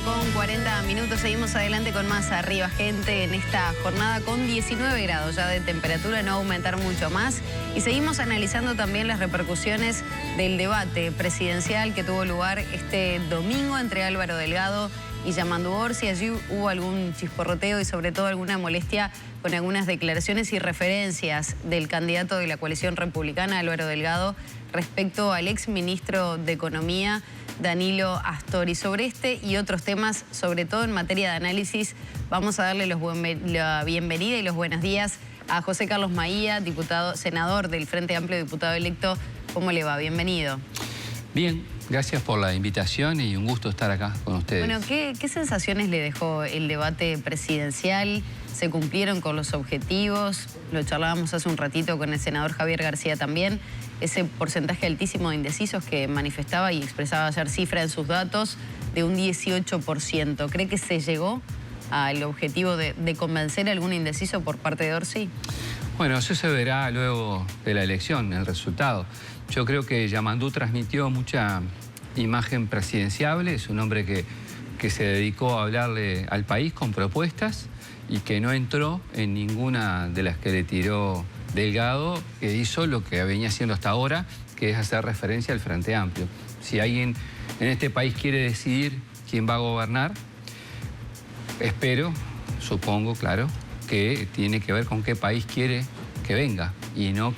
con 40 minutos. Seguimos adelante con más Arriba Gente en esta jornada con 19 grados ya de temperatura, no aumentar mucho más. Y seguimos analizando también las repercusiones del debate presidencial que tuvo lugar este domingo entre Álvaro Delgado y Yamandu Orsi. Allí hubo algún chisporroteo y sobre todo alguna molestia con algunas declaraciones y referencias del candidato de la coalición republicana, Álvaro Delgado, respecto al exministro de Economía, Danilo Astori. Sobre este y otros temas, sobre todo en materia de análisis, vamos a darle la bienvenida y los buenos días a José Carlos Maía, diputado, senador del Frente Amplio, diputado electo. ¿Cómo le va? Bienvenido. Bien, gracias por la invitación y un gusto estar acá con ustedes. Bueno, ¿qué sensaciones le dejó el debate presidencial? ¿Se cumplieron con los objetivos? Lo charlábamos hace un ratito con el senador Javier García también. Ese porcentaje altísimo de indecisos que manifestaba y expresaba ayer cifra en sus datos de un 18%. ¿Cree que se llegó al objetivo de convencer a algún indeciso por parte de Orsi? Bueno, eso se verá luego de la elección, el resultado. Yo creo que Yamandu transmitió mucha imagen presidenciable. Es un hombre que se dedicó a hablarle al país con propuestas y que no entró en ninguna de las que le tiró Delgado, que hizo lo que venía haciendo hasta ahora, que es hacer referencia al Frente Amplio. Si alguien en este país quiere decidir quién va a gobernar, supongo, claro, que tiene que ver con qué país quiere que venga y no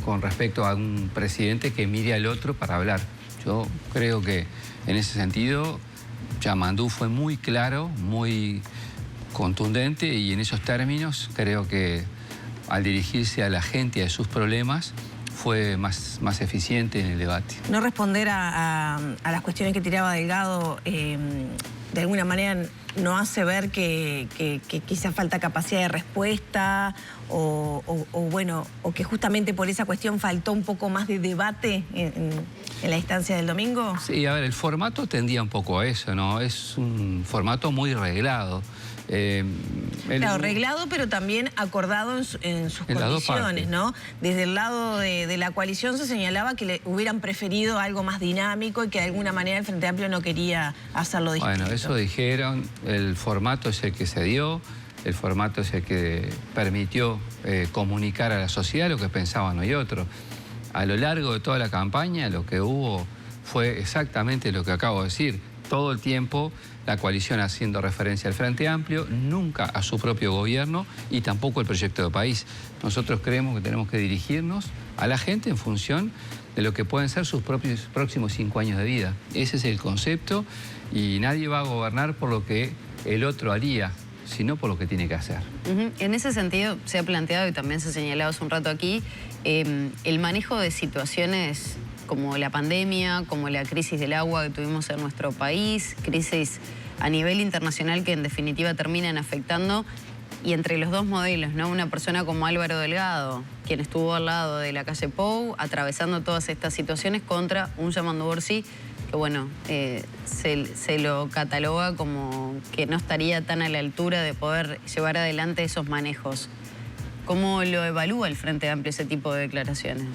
con respecto a un presidente que mire al otro para hablar. Yo creo que en ese sentido Yamandu fue muy claro, muy contundente y en esos términos creo que al dirigirse a la gente y a sus problemas fue más eficiente en el debate. No responder a las cuestiones que tiraba Delgado de alguna manera no hace ver que quizá falta capacidad de respuesta o que justamente por esa cuestión faltó un poco más de debate en la instancia del domingo. Sí, a ver, el formato tendía un poco a eso, ¿no? Es un formato muy reglado. Claro, reglado, pero también acordado en sus condiciones, ¿no? Desde el lado de la coalición se señalaba que le hubieran preferido algo más dinámico y que de alguna manera el Frente Amplio no quería hacerlo distinto. Bueno, eso dijeron, el formato es el que se dio, el formato es el que permitió comunicar a la sociedad lo que pensaban uno y otro. A lo largo de toda la campaña lo que hubo fue exactamente lo que acabo de decir. Todo el tiempo la coalición haciendo referencia al Frente Amplio, nunca a su propio gobierno y tampoco al proyecto de país. Nosotros creemos que tenemos que dirigirnos a la gente en función de lo que pueden ser sus próximos 5 años de vida. Ese es el concepto y nadie va a gobernar por lo que el otro haría, sino por lo que tiene que hacer. En ese sentido se ha planteado y también se ha señalado hace un rato aquí el manejo de situaciones como la pandemia, como la crisis del agua que tuvimos en nuestro país, crisis a nivel internacional que en definitiva terminan afectando, y entre los dos modelos, ¿no? Una persona como Álvaro Delgado, quien estuvo al lado de la calle Pou, atravesando todas estas situaciones, contra un Yamandu Orsi que, bueno, se lo cataloga como que no estaría tan a la altura de poder llevar adelante esos manejos. ¿Cómo lo evalúa el Frente Amplio ese tipo de declaraciones?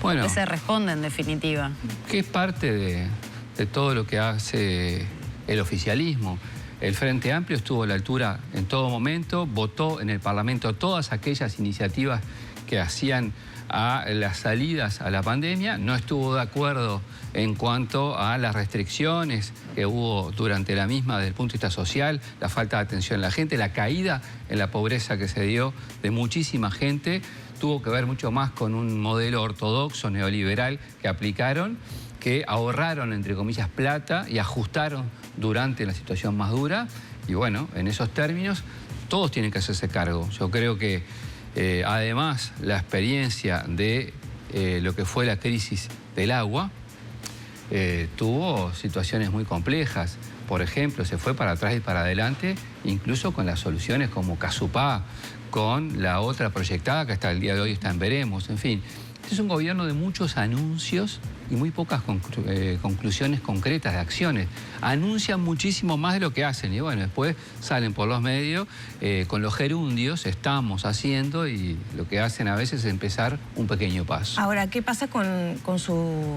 Bueno, ¿qué se responde en definitiva? Que es parte de todo lo que hace el oficialismo. El Frente Amplio estuvo a la altura en todo momento, votó en el Parlamento todas aquellas iniciativas que hacían a las salidas a la pandemia, no estuvo de acuerdo en cuanto a las restricciones que hubo durante la misma desde el punto de vista social, la falta de atención a la gente, la caída en la pobreza que se dio de muchísima gente, tuvo que ver mucho más con un modelo ortodoxo, neoliberal que aplicaron, que ahorraron, entre comillas, plata y ajustaron durante la situación más dura. Y bueno, en esos términos, todos tienen que hacerse cargo. Yo creo que además la experiencia de lo que fue la crisis del agua tuvo situaciones muy complejas. Por ejemplo, se fue para atrás y para adelante, incluso con las soluciones como Casupá, con la otra proyectada que hasta el día de hoy está en veremos. En fin, Este es un gobierno de muchos anuncios y muy pocas conclusiones concretas de acciones. Anuncian muchísimo más de lo que hacen y bueno, después salen por los medios con los gerundios, estamos haciendo, y lo que hacen a veces es empezar un pequeño paso. Ahora, ¿qué pasa con su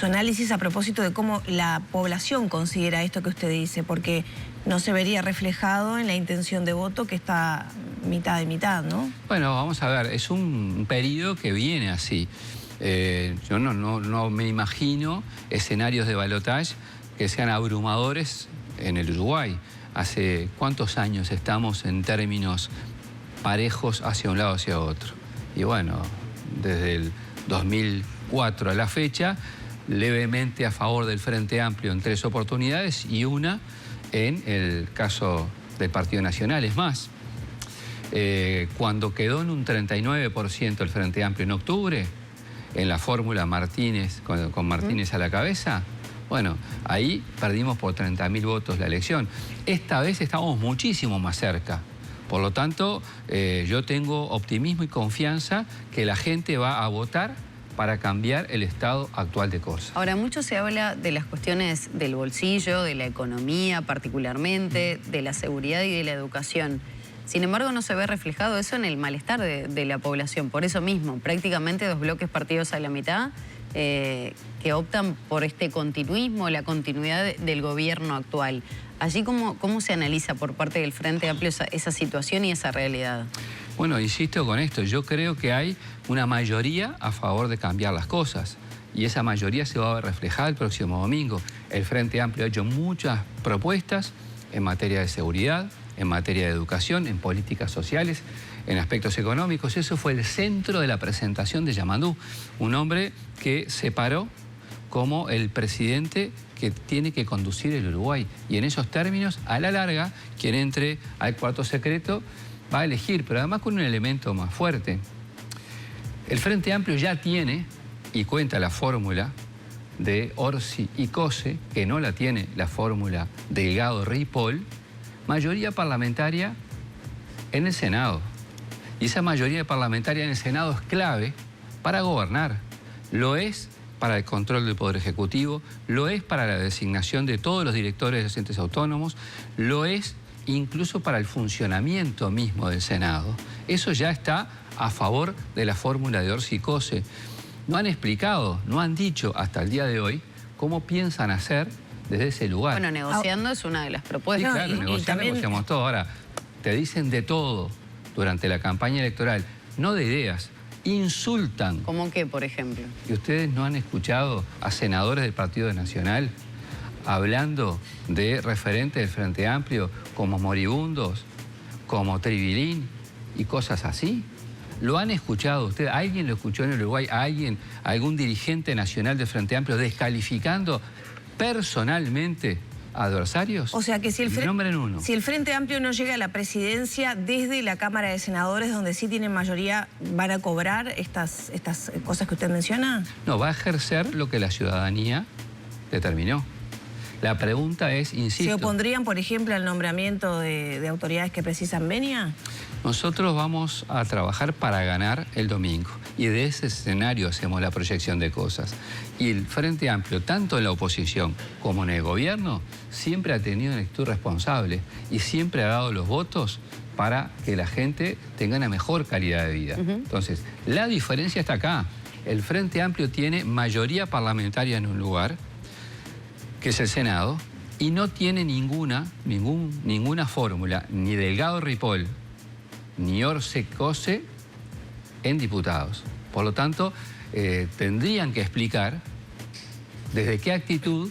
análisis a propósito de cómo la población considera esto que usted dice? Porque no se vería reflejado en la intención de voto, que está mitad de mitad, ¿no? Bueno, vamos a ver, es un periodo que viene así. Yo no me imagino escenarios de balotaje que sean abrumadores en el Uruguay. ¿Hace cuántos años estamos en términos parejos hacia un lado hacia otro? Y bueno, desde el 2004 a la fecha, levemente a favor del Frente Amplio en 3 oportunidades y una en el caso del Partido Nacional. Es más, cuando quedó en un 39% el Frente Amplio en octubre, en la fórmula Martínez, con Martínez a la cabeza, bueno, ahí perdimos por 30.000 votos la elección. Esta vez estamos muchísimo más cerca. Por lo tanto, yo tengo optimismo y confianza que la gente va a votar para cambiar el estado actual de cosas. Ahora, mucho se habla de las cuestiones del bolsillo, de la economía particularmente, de la seguridad y de la educación. Sin embargo, no se ve reflejado eso en el malestar de la población. Por eso mismo, prácticamente 2 bloques partidos a la mitad que optan por este continuismo, la continuidad del gobierno actual. Allí, ¿cómo se analiza por parte del Frente Amplio esa situación y esa realidad? Bueno, insisto con esto, yo creo que hay una mayoría a favor de cambiar las cosas y esa mayoría se va a ver reflejada el próximo domingo. El Frente Amplio ha hecho muchas propuestas en materia de seguridad, en materia de educación, en políticas sociales, en aspectos económicos. Eso fue el centro de la presentación de Yamandú, un hombre que se paró como el presidente que tiene que conducir el Uruguay. Y en esos términos, a la larga, quien entre al cuarto secreto va a elegir, pero además con un elemento más fuerte. El Frente Amplio ya tiene y cuenta la fórmula de Orsi y Cose, que no la tiene la fórmula Delgado-Ripoll, mayoría parlamentaria en el Senado. Y esa mayoría parlamentaria en el Senado es clave para gobernar. Lo es para el control del Poder Ejecutivo, lo es para la designación de todos los directores de los entes autónomos, lo es incluso para el funcionamiento mismo del Senado. Eso ya está a favor de la fórmula de Orsi y Cose. No han explicado, no han dicho hasta el día de hoy cómo piensan hacer desde ese lugar. Bueno, negociando es una de las propuestas. Sí, claro, negociamos todo. Ahora, te dicen de todo durante la campaña electoral, no de ideas, insultan. ¿Cómo qué, por ejemplo? ¿Y ustedes no han escuchado a senadores del Partido Nacional hablando de referentes del Frente Amplio como moribundos, como Tribilín y cosas así? ¿Lo han escuchado ustedes? ¿Alguien lo escuchó en el Uruguay? ¿Algún dirigente nacional del Frente Amplio descalificando personalmente a adversarios? O sea que si el Frente Amplio no llega a la presidencia, desde la Cámara de Senadores, donde sí tienen mayoría, ¿van a cobrar estas cosas que usted menciona? No, va a ejercer lo que la ciudadanía determinó. La pregunta es, insisto... ¿Se opondrían, por ejemplo, al nombramiento de autoridades que precisan venia? Nosotros vamos a trabajar para ganar el domingo y de ese escenario hacemos la proyección de cosas. Y el Frente Amplio, tanto en la oposición como en el gobierno, siempre ha tenido una actitud responsable y siempre ha dado los votos para que la gente tenga una mejor calidad de vida. Entonces, la diferencia está acá. El Frente Amplio tiene mayoría parlamentaria en un lugar, que es el Senado, y no tiene ninguna fórmula, ni Delgado-Ripoll, ni Orsi Cose en diputados. Por lo tanto, tendrían que explicar desde qué actitud,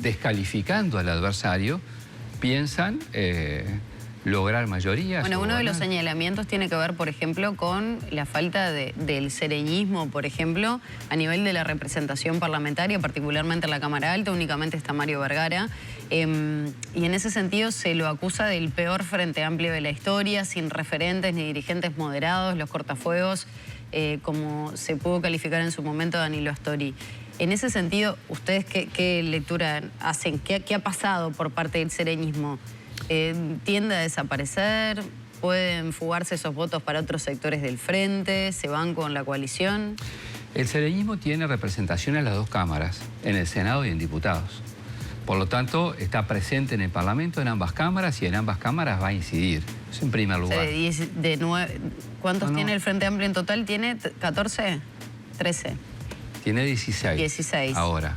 descalificando al adversario, piensan lograr mayorías. Bueno, uno de los señalamientos tiene que ver, por ejemplo, con la falta del sereñismo, por ejemplo, a nivel de la representación parlamentaria, particularmente en la Cámara Alta, únicamente está Mario Vergara. Y en ese sentido se lo acusa del peor Frente Amplio de la historia, sin referentes ni dirigentes moderados, los cortafuegos, como se pudo calificar en su momento Danilo Astori. En ese sentido, ¿ustedes qué lectura hacen? ¿Qué ha pasado por parte del sereñismo? ¿Tiende a desaparecer? ¿Pueden fugarse esos votos para otros sectores del frente? ¿Se van con la coalición? El sereñismo tiene representación en las dos cámaras, en el Senado y en diputados. Por lo tanto, está presente en el Parlamento en ambas cámaras y en ambas cámaras va a incidir. Eso en primer lugar. ¿Cuántos tiene el Frente Amplio en total? ¿Tiene 14? 13. Tiene 16. 16. Ahora,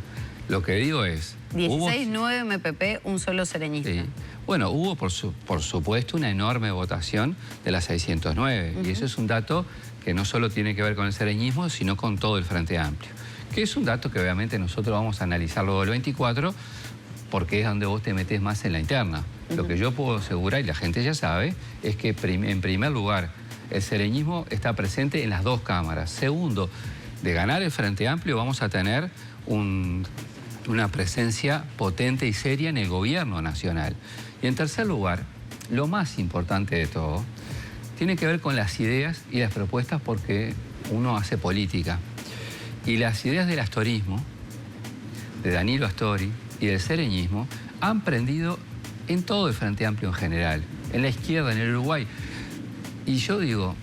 lo que digo es... 16, 9 MPP, un solo sereñista. Sí. Bueno, hubo por supuesto una enorme votación de las 609. Y eso es un dato que no solo tiene que ver con el sereñismo, sino con todo el Frente Amplio. Que es un dato que obviamente nosotros vamos a analizar luego del 24, porque es donde vos te metés más en la interna. Lo que yo puedo asegurar, y la gente ya sabe, es que en primer lugar, el sereñismo está presente en las dos cámaras. Segundo, de ganar el Frente Amplio vamos a tener una presencia potente y seria en el gobierno nacional. Y en tercer lugar, lo más importante de todo, tiene que ver con las ideas y las propuestas porque uno hace política. Y las ideas del astorismo, de Danilo Astori y del sereñismo, han prendido en todo el Frente Amplio en general, en la izquierda, en el Uruguay. Y yo digo,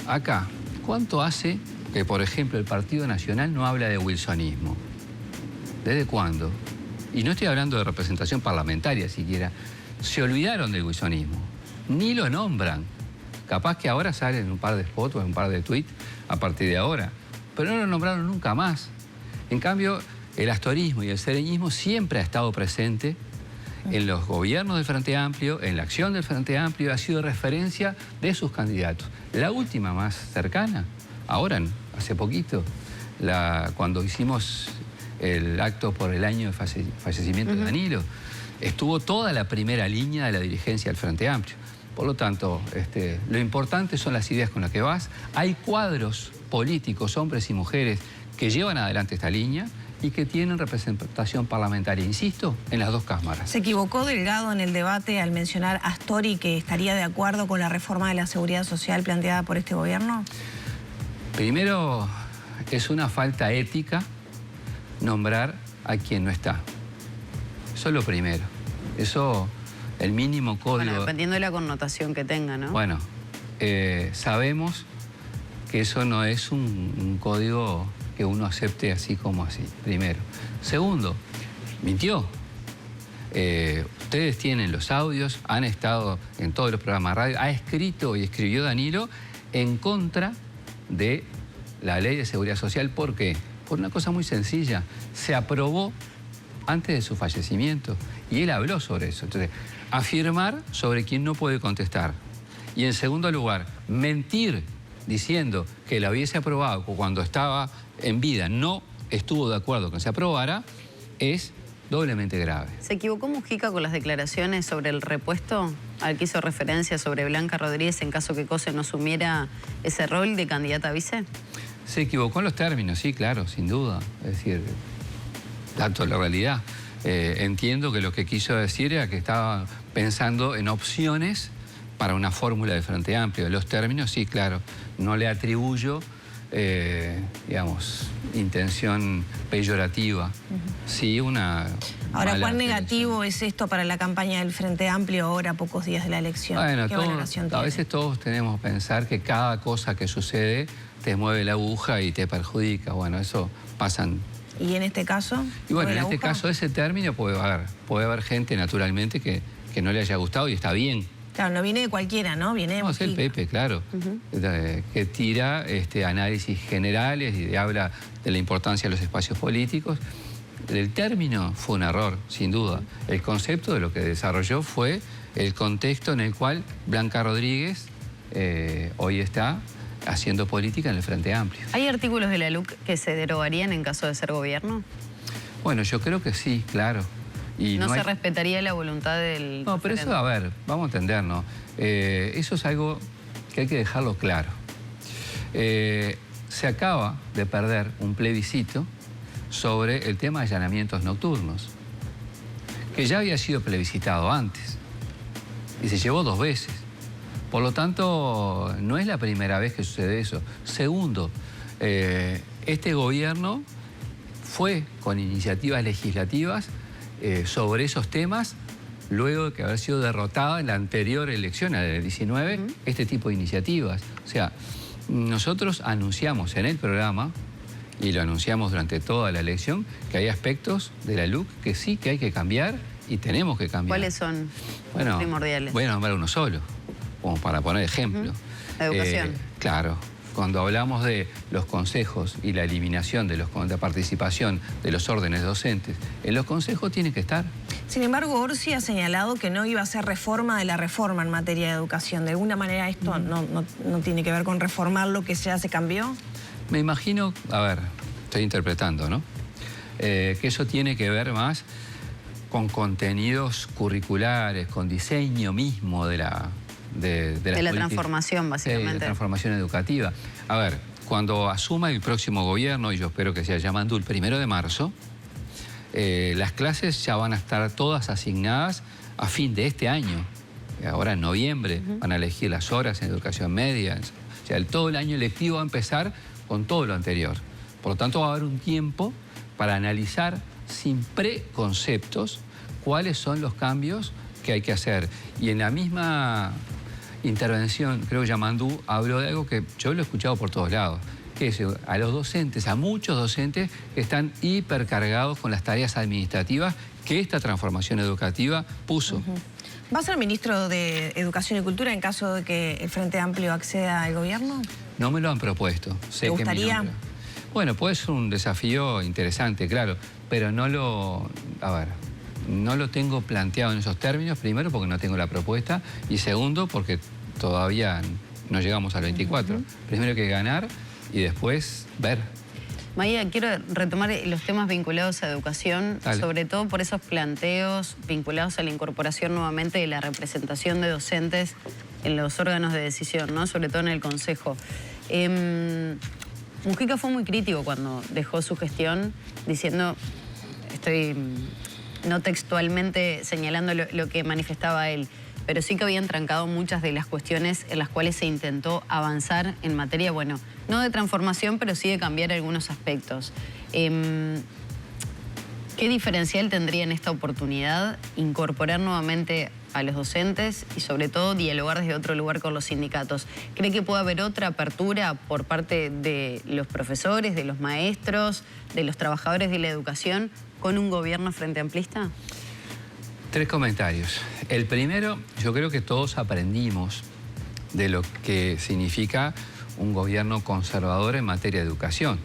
acá, ¿cuánto hace que, por ejemplo, el Partido Nacional no habla de wilsonismo? ¿Desde cuándo? Y no estoy hablando de representación parlamentaria siquiera. Se olvidaron del wilsonismo, ni lo nombran. Capaz que ahora salen un par de spots o un par de tweets a partir de ahora, pero no lo nombraron nunca más. En cambio, el astorismo y el sereñismo siempre ha estado presente en los gobiernos del Frente Amplio, en la acción del Frente Amplio, ha sido referencia de sus candidatos. La última más cercana, ahora, hace poquito, cuando hicimos el acto por el año de fallecimiento de Danilo, estuvo toda la primera línea de la dirigencia del Frente Amplio. Por lo tanto, lo importante son las ideas con las que vas. Hay cuadros políticos, hombres y mujeres, que llevan adelante esta línea y que tienen representación parlamentaria, insisto, en las dos cámaras. ¿Se equivocó Delgado en el debate al mencionar a Astori que estaría de acuerdo con la reforma de la seguridad social planteada por este gobierno? Primero, es una falta ética nombrar a quien no está. Eso es lo primero. Eso, el mínimo código... Bueno, dependiendo de la connotación que tenga, ¿no? Bueno, sabemos que eso no es un código que uno acepte así como así, primero. Segundo, mintió. Ustedes tienen los audios, han estado en todos los programas de radio, ha escrito y escribió Danilo en contra de la ley de seguridad social. ¿Por qué? Por una cosa muy sencilla. Se aprobó antes de su fallecimiento y él habló sobre eso. Entonces, afirmar sobre quien no puede contestar. Y en segundo lugar, mentir diciendo que la hubiese aprobado cuando estaba en vida, no estuvo de acuerdo con que se aprobara, es doblemente grave. ¿Se equivocó Mujica con las declaraciones sobre el repuesto al que hizo referencia sobre Blanca Rodríguez en caso que Cose no asumiera ese rol de candidata a vice? Se equivocó en los términos, sí, claro, sin duda. Es decir, dato de la realidad. Entiendo que lo que quiso decir era que estaba pensando en opciones para una fórmula de Frente Amplio. Los términos, sí, claro. No le atribuyo, digamos, intención peyorativa. Sí, una... Ahora, ¿cuán negativo es esto para la campaña del Frente Amplio ahora, a pocos días de la elección? Bueno, ¿Qué valoración tiene? A veces todos tenemos que pensar que cada cosa que sucede te mueve la aguja y te perjudica. Bueno, eso pasan... ¿Y en este caso? Y bueno, en este caso ese término puede haber gente naturalmente que no le haya gustado y está bien. Claro, no viene de cualquiera, ¿no? Viene de No, es el Pepe, claro, que tira análisis generales y habla de la importancia de los espacios políticos. El término fue un error, sin duda. El concepto de lo que desarrolló fue el contexto en el cual Blanca Rodríguez hoy está haciendo política en el Frente Amplio. ¿Hay artículos de la LUC que se derogarían en caso de ser gobierno? Bueno, yo creo que sí, claro. Y ¿No se respetaría la voluntad del No, pero eso, a ver, vamos a entendernos. Eso es algo que hay que dejarlo claro. Se acaba de perder un plebiscito sobre el tema de allanamientos nocturnos, que ya había sido plebiscitado antes y se llevó 2 veces. Por lo tanto, no es la primera vez que sucede eso. Segundo, este gobierno fue con iniciativas legislativas sobre esos temas luego de haber sido derrotada en la anterior elección, la del 19, este tipo de iniciativas. O sea, nosotros anunciamos en el programa, y lo anunciamos durante toda la elección, que hay aspectos de la LUC que sí que hay que cambiar y tenemos que cambiar. ¿Cuáles son los primordiales? Voy a nombrar uno solo, como para poner ejemplo. La educación. Claro. Cuando hablamos de los consejos y la eliminación de la participación de los órdenes docentes, en los consejos tiene que estar. Sin embargo, Orsi ha señalado que no iba a ser reforma de la reforma en materia de educación. ¿De alguna manera esto no tiene que ver con reformar lo que ya se cambió? Me imagino, a ver, estoy interpretando, ¿no? Que eso tiene que ver más con contenidos curriculares, con diseño mismo de la transformación, básicamente. De la transformación educativa. A ver, cuando asuma el próximo gobierno, y yo espero que sea llamando el 1 de marzo, las clases ya van a estar todas asignadas a fin de este año. Ahora en noviembre van a elegir las horas en educación media. O sea, todo el año lectivo va a empezar con todo lo anterior. Por lo tanto, va a haber un tiempo para analizar sin preconceptos cuáles son los cambios que hay que hacer. Y en la misma intervención, creo que Yamandú habló de algo que yo lo he escuchado por todos lados, que es a los docentes, a muchos docentes que están hipercargados con las tareas administrativas que esta transformación educativa puso. ¿Va a ser ministro de Educación y Cultura en caso de que el Frente Amplio acceda al gobierno? No me lo han propuesto. ¿Te gustaría? Bueno, puede ser un desafío interesante, claro, pero no lo tengo planteado en esos términos, primero porque no tengo la propuesta y segundo porque todavía no llegamos al 24. Primero hay que ganar y después ver. Maía, quiero retomar los temas vinculados a educación, sobre todo por esos planteos vinculados a la incorporación nuevamente de la representación de docentes en los órganos de decisión, ¿no? Sobre todo en el Consejo. Mujica fue muy crítico cuando dejó su gestión, diciendo, estoy no textualmente señalando lo que manifestaba él, pero sí que habían trancado muchas de las cuestiones en las cuales se intentó avanzar en materia, bueno, no de transformación, pero sí de cambiar algunos aspectos. ¿Qué diferencial tendría en esta oportunidad incorporar nuevamente a los docentes y sobre todo dialogar desde otro lugar con los sindicatos? ¿Cree que puede haber otra apertura por parte de los profesores, de los maestros, de los trabajadores de la educación con un gobierno frente amplista? 3 comentarios. El primero, yo creo que todos aprendimos de lo que significa un gobierno conservador en materia de educación.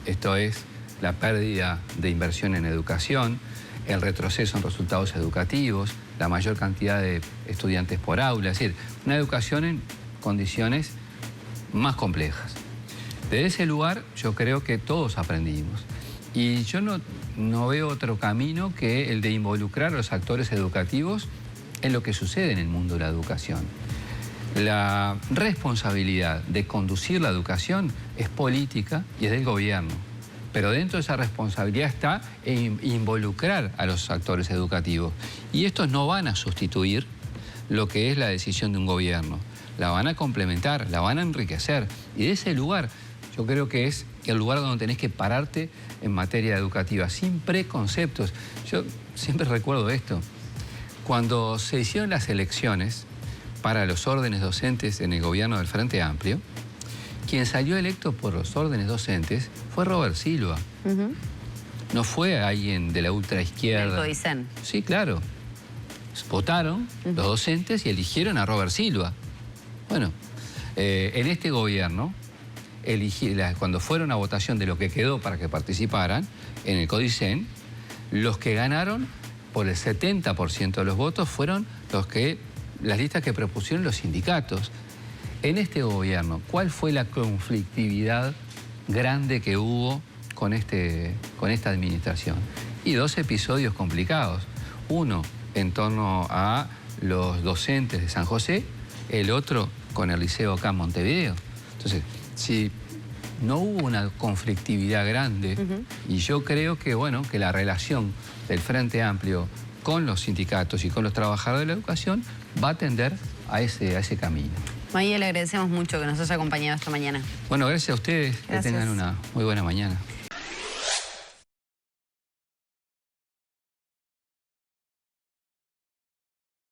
Esto es la pérdida de inversión en educación, el retroceso en resultados educativos, la mayor cantidad de estudiantes por aula, es decir, una educación en condiciones más complejas. De ese lugar yo creo que todos aprendimos. Y yo no veo otro camino que el de involucrar a los actores educativos en lo que sucede en el mundo de la educación. La responsabilidad de conducir la educación es política y es del gobierno. Pero dentro de esa responsabilidad está involucrar a los actores educativos. Y estos no van a sustituir lo que es la decisión de un gobierno. La van a complementar, la van a enriquecer. Y de ese lugar, yo creo que es el lugar donde tenés que pararte en materia educativa, sin preconceptos. Yo siempre recuerdo esto. Cuando se hicieron las elecciones para los órdenes docentes en el gobierno del Frente Amplio, quien salió electo por los órdenes docentes fue Robert Silva. No fue alguien de la ultraizquierda. Del Codicen. Sí, claro. Votaron los docentes y eligieron a Robert Silva. Bueno, en este gobierno, cuando fueron a votación de lo que quedó para que participaran en el Codicen, los que ganaron por el 70% de los votos fueron las listas que propusieron los sindicatos. En este gobierno, ¿cuál fue la conflictividad grande que hubo con esta administración? Y 2 episodios complicados. Uno en torno a los docentes de San José, el otro con el liceo acá en Montevideo. Entonces, si no hubo una conflictividad grande, y yo creo que, bueno, que la relación del Frente Amplio con los sindicatos y con los trabajadores de la educación va a tender a ese camino. Maía, le agradecemos mucho que nos haya acompañado esta mañana. Bueno, gracias a ustedes. Que tengan una muy buena mañana.